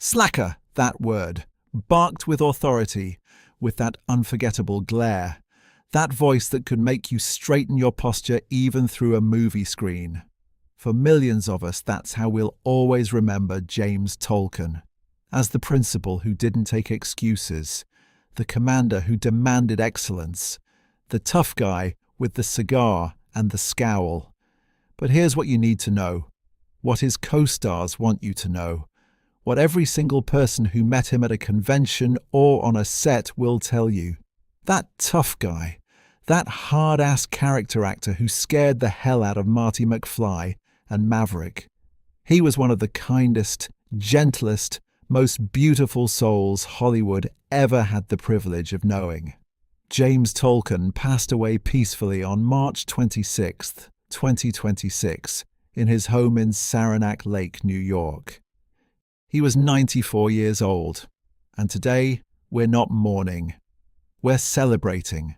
Slacker, that word, barked with authority, with that unforgettable glare, that voice that could make you straighten your posture even through a movie screen. For millions of us, that's how we'll always remember James Tolkan, as the principal who didn't take excuses, the commander who demanded excellence, the tough guy with the cigar and the scowl. But here's what you need to know, what his co-stars want you to know, what every single person who met him at a convention or on a set will tell you. That tough guy, that hard-ass character actor who scared the hell out of Marty McFly and Maverick. He was one of the kindest, gentlest, most beautiful souls Hollywood ever had the privilege of knowing. James Tolkan passed away peacefully on March 26, 2026, in his home in Saranac Lake, New York. He was 94 years old, and today we're not mourning. We're celebrating,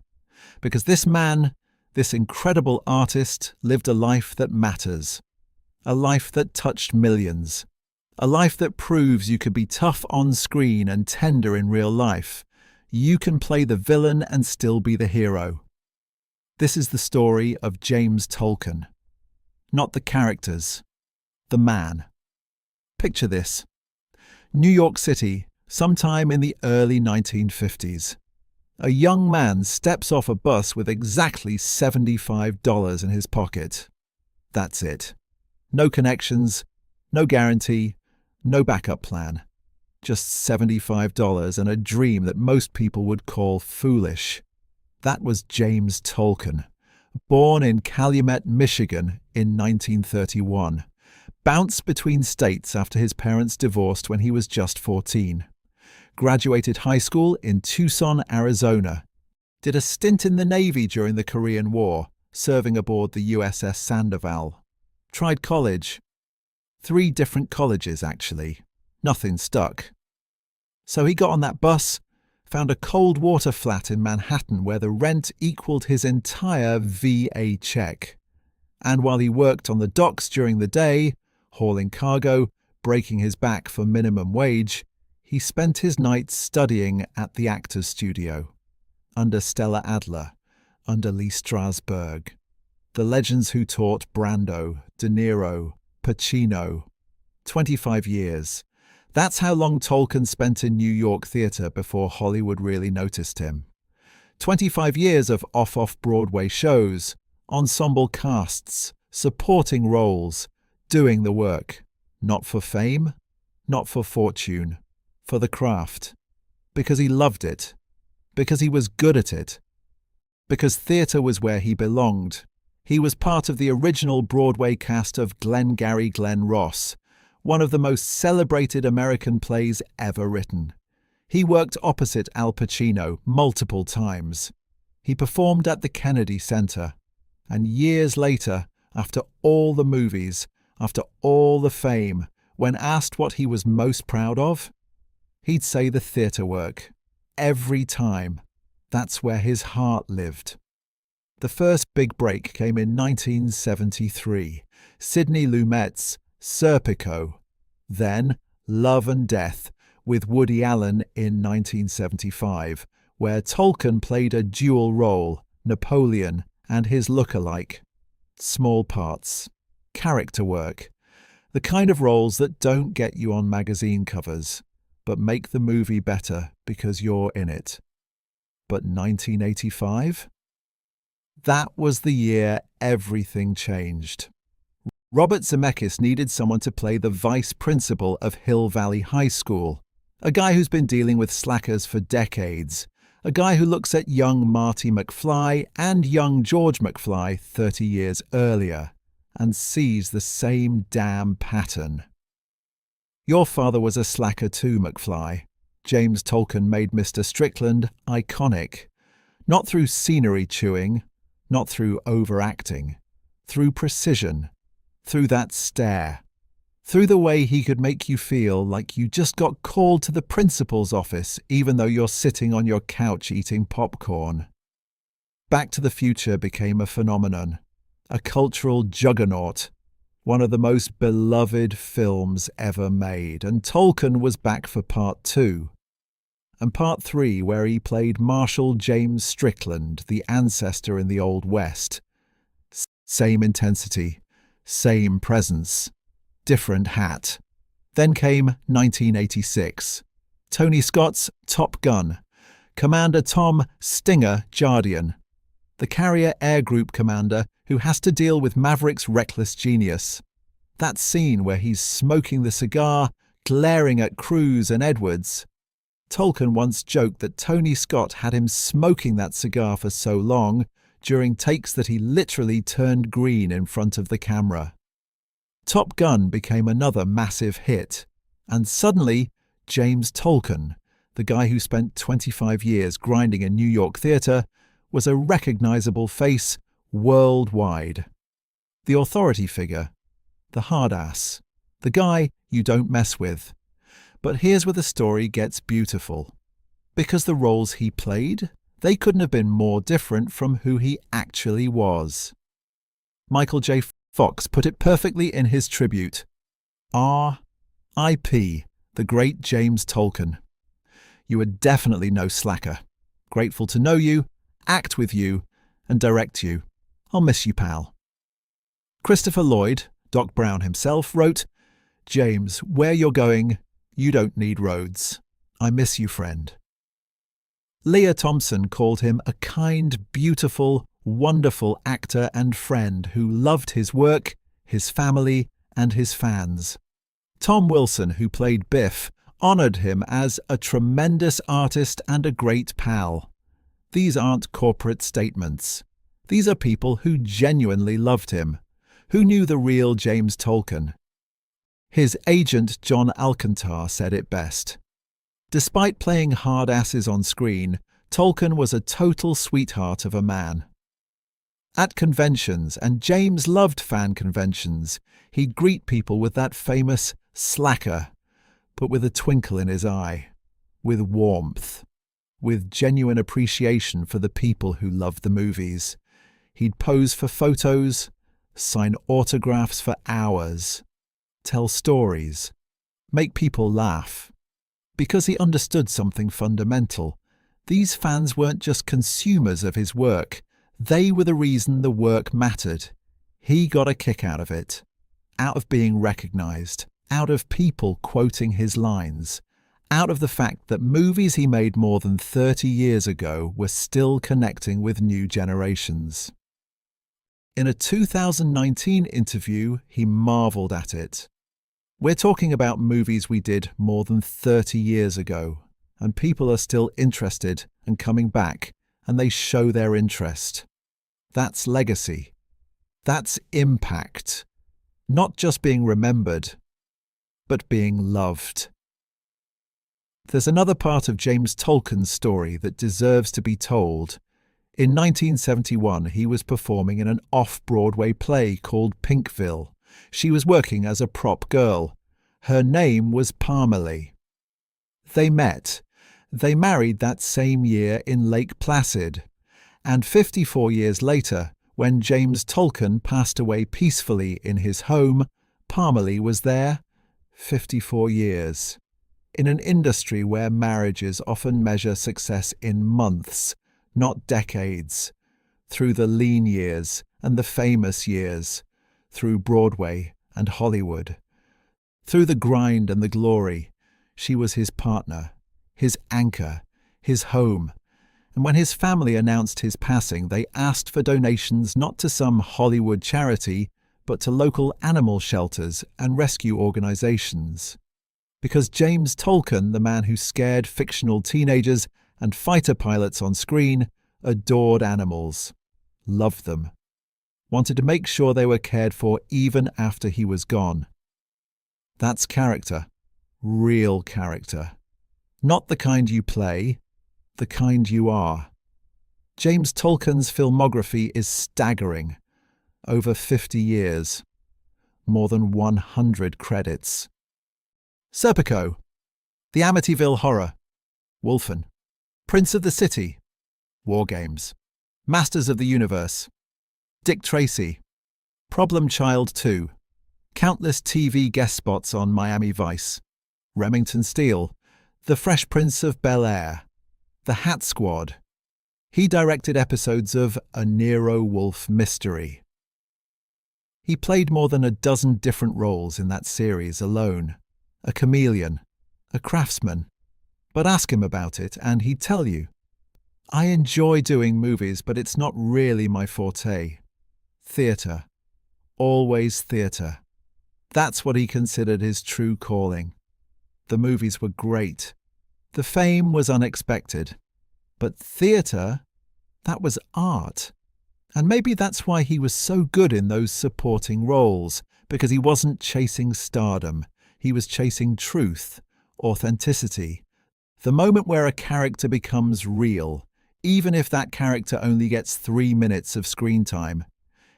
because this man, this incredible artist, lived a life that matters, a life that touched millions, a life that proves you could be tough on screen and tender in real life. You can play the villain and still be the hero. This is the story of James Tolkan. Not the characters, the man. Picture this. New York City, sometime in the early 1950s. A young man steps off a bus with exactly $75 in his pocket. That's it. No connections, no guarantee, no backup plan. Just $75 and a dream that most people would call foolish. That was James Tolkan, born in Calumet, Michigan in 1931. Bounced between states after his parents divorced when he was just 14. Graduated high school in Tucson, Arizona. Did a stint in the Navy during the Korean War, serving aboard the USS Sandoval. Tried college. 3 different colleges, actually. Nothing stuck. So he got on that bus, found a cold water flat in Manhattan where the rent equaled his entire VA check. And while he worked on the docks during the day, hauling cargo, breaking his back for minimum wage, he spent his nights studying at the Actors Studio, under Stella Adler, under Lee Strasberg, the legends who taught Brando, De Niro, Pacino. 25 years. That's how long Tolkan spent in New York theatre before Hollywood really noticed him. 25 years of off-Broadway shows, ensemble casts, supporting roles, doing the work. Not for fame, not for fortune, for the craft. Because he loved it. Because he was good at it. Because theatre was where he belonged. He was part of the original Broadway cast of Glengarry Glen Ross, one of the most celebrated American plays ever written. He worked opposite Al Pacino multiple times. He performed at the Kennedy Center. And years later, after all the movies, after all the fame, when asked what he was most proud of, he'd say the theatre work. Every time. That's where his heart lived. The first big break came in 1973, Sidney Lumet's Serpico. Then Love and Death with Woody Allen in 1975, where Tolkan played a dual role, Napoleon and his look-alike. Small parts. Character work. The kind of roles that don't get you on magazine covers, but make the movie better because you're in it. But 1985? That was the year everything changed. Robert Zemeckis needed someone to play the vice principal of Hill Valley High School, a guy who's been dealing with slackers for decades, a guy who looks at young Marty McFly and young George McFly 30 years earlier and sees the same damn pattern. Your father was a slacker too, McFly. James Tolkan made Mr. Strickland iconic, not through scenery chewing, not through overacting, through precision, through that stare, through the way he could make you feel like you just got called to the principal's office even though you're sitting on your couch eating popcorn. Back to the Future became a phenomenon, a cultural juggernaut. one of the most beloved films ever made, and Tolkan was back for part 2. And part 3, where he played Marshal James Strickland, the ancestor in the Old West. Same intensity, same presence, different hat. Then came 1986. Tony Scott's Top Gun, Commander Tom Stinger Jardian, the Carrier Air Group commander who has to deal with Maverick's reckless genius. That scene where he's smoking the cigar, glaring at Cruise and Edwards. Tolkan once joked that Tony Scott had him smoking that cigar for so long during takes that he literally turned green in front of the camera. Top Gun became another massive hit, and suddenly James Tolkan, the guy who spent 25 years grinding a New York theatre, was a recognizable face worldwide. The authority figure, the hard ass, the guy you don't mess with. But here's where the story gets beautiful. Because the roles he played, they couldn't have been more different from who he actually was. Michael J. Fox put it perfectly in his tribute. R.I.P. the great James Tolkan. You are definitely no slacker. Grateful to know you, act with you, and direct you. I'll miss you, pal. Christopher Lloyd, Doc Brown himself, wrote, James, where you're going, you don't need roads. I miss you, friend. Leah Thompson called him a kind, beautiful, wonderful actor and friend who loved his work, his family, and his fans. Tom Wilson, who played Biff, honoured him as a tremendous artist and a great pal. These aren't corporate statements. These are people who genuinely loved him, who knew the real James Tolkan. His agent John Alcantar said it best. Despite playing hard asses on screen, Tolkan was a total sweetheart of a man. At conventions, and James loved fan conventions, he'd greet people with that famous slacker, but with a twinkle in his eye, with warmth, with genuine appreciation for the people who loved the movies. He'd pose for photos, sign autographs for hours, tell stories, make people laugh. Because he understood something fundamental. These fans weren't just consumers of his work. They were the reason the work mattered. He got a kick out of it, out of being recognized, out of people quoting his lines, out of the fact that movies he made more than 30 years ago were still connecting with new generations. In a 2019 interview, he marveled at it. We're talking about movies we did more than 30 years ago, and people are still interested and coming back, and they show their interest. That's legacy. That's impact. Not just being remembered, but being loved. There's another part of James Tolkan's story that deserves to be told. In 1971, he was performing in an off-Broadway play called Pinkville. She was working as a prop girl. Her name was Parmalee. They met. They married that same year in Lake Placid. And 54 years later, when James Tolkan passed away peacefully in his home, Parmalee was there 54 years. In an industry where marriages often measure success in months, not decades, through the lean years and the famous years, through Broadway and Hollywood. Through the grind and the glory, she was his partner, his anchor, his home. And when his family announced his passing, they asked for donations not to some Hollywood charity, but to local animal shelters and rescue organizations. Because James Tolkan, the man who scared fictional teenagers and fighter pilots on screen, adored animals, loved them, wanted to make sure they were cared for even after he was gone. That's character, real character. Not the kind you play, the kind you are. James Tolkan's filmography is staggering. Over 50 years. More than 100 credits. Serpico, The Amityville Horror, Wolfen, Prince of the City, War Games, Masters of the Universe, Dick Tracy, Problem Child 2, Countless TV guest spots on Miami Vice, Remington Steele, The Fresh Prince of Bel-Air, The Hat Squad. He directed episodes of A Nero Wolfe Mystery. He played more than a dozen different roles in that series alone. A chameleon, a craftsman. But ask him about it and he'd tell you. I enjoy doing movies, but it's not really my forte. Theatre. Always theatre. That's what he considered his true calling. The movies were great. The fame was unexpected. But theatre, that was art. And maybe that's why he was so good in those supporting roles, because he wasn't chasing stardom. He was chasing truth, authenticity. The moment where a character becomes real, even if that character only gets 3 minutes of screen time.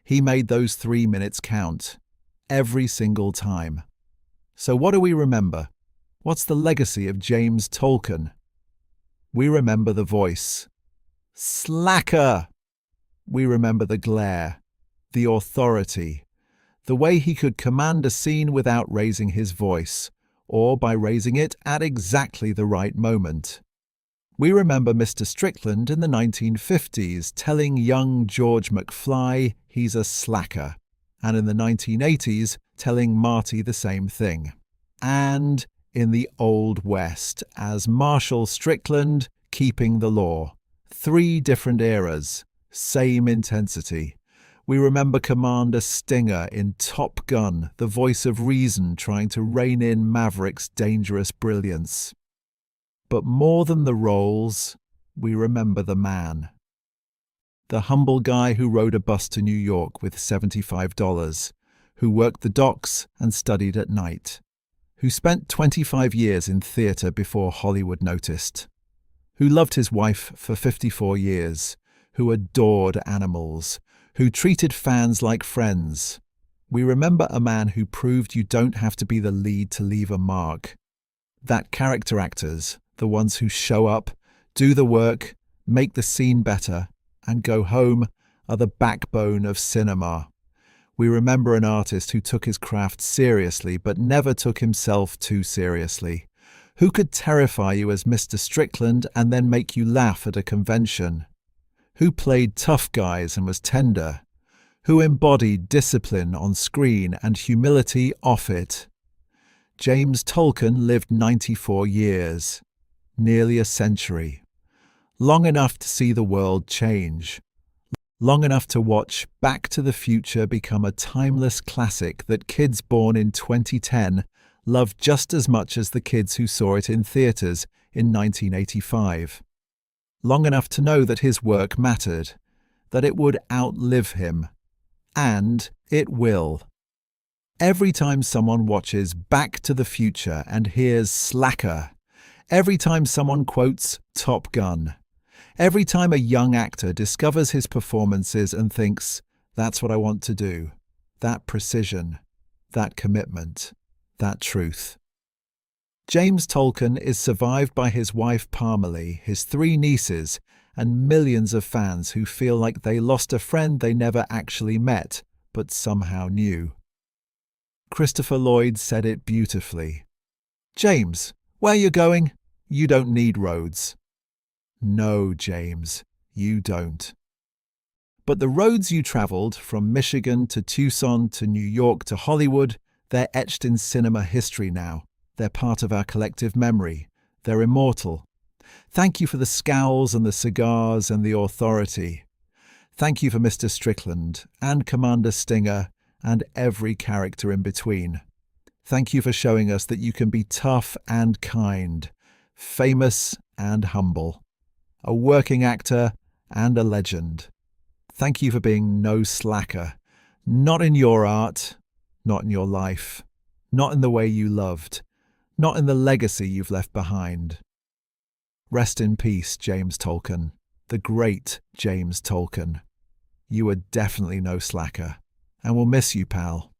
He made those 3 minutes count. Every single time. So what do we remember? What's the legacy of James Tolkan? We remember the voice. Slacker! We remember the glare, the authority, the way he could command a scene without raising his voice, or by raising it at exactly the right moment. We remember Mr. Strickland in the 1950s telling young George McFly he's a slacker, and in the 1980s telling Marty the same thing. And in the Old West as Marshal Strickland keeping the law. 3 different eras, same intensity. We remember Commander Stinger in Top Gun, the voice of reason trying to rein in Maverick's dangerous brilliance. But more than the roles, we remember the man. The humble guy who rode a bus to New York with $75, who worked the docks and studied at night, who spent 25 years in theatre before Hollywood noticed, who loved his wife for 54 years, who adored animals, who treated fans like friends. We remember a man who proved you don't have to be the lead to leave a mark. That character actors, the ones who show up, do the work, make the scene better, and go home, are the backbone of cinema. We remember an artist who took his craft seriously but never took himself too seriously. Who could terrify you as Mr. Strickland and then make you laugh at a convention? Who played tough guys and was tender? Who embodied discipline on screen and humility off it? James Tolkan lived 94 years, nearly a century. Long enough to see the world change. Long enough to watch Back to the Future become a timeless classic that kids born in 2010 love just as much as the kids who saw it in theatres in 1985. Long enough to know that his work mattered, that it would outlive him. And it will. Every time someone watches Back to the Future and hears slacker, every time someone quotes Top Gun, every time a young actor discovers his performances and thinks, that's what I want to do, that precision, that commitment, that truth. James Tolkan is survived by his wife Parmalee, his 3 nieces, and millions of fans who feel like they lost a friend they never actually met, but somehow knew. Christopher Lloyd said it beautifully. James, where you're going, you don't need roads. No, James, you don't. But the roads you travelled, from Michigan to Tucson to New York to Hollywood, they're etched in cinema history now. They're part of our collective memory. They're immortal. Thank you for the scowls and the cigars and the authority. Thank you for Mr. Strickland and Commander Stinger and every character in between. Thank you for showing us that you can be tough and kind, famous and humble, a working actor and a legend. Thank you for being no slacker, not in your art, not in your life, not in the way you loved, not in the legacy you've left behind. Rest in peace, James Tolkan, the great James Tolkan. You were definitely no slacker, and we'll miss you, pal.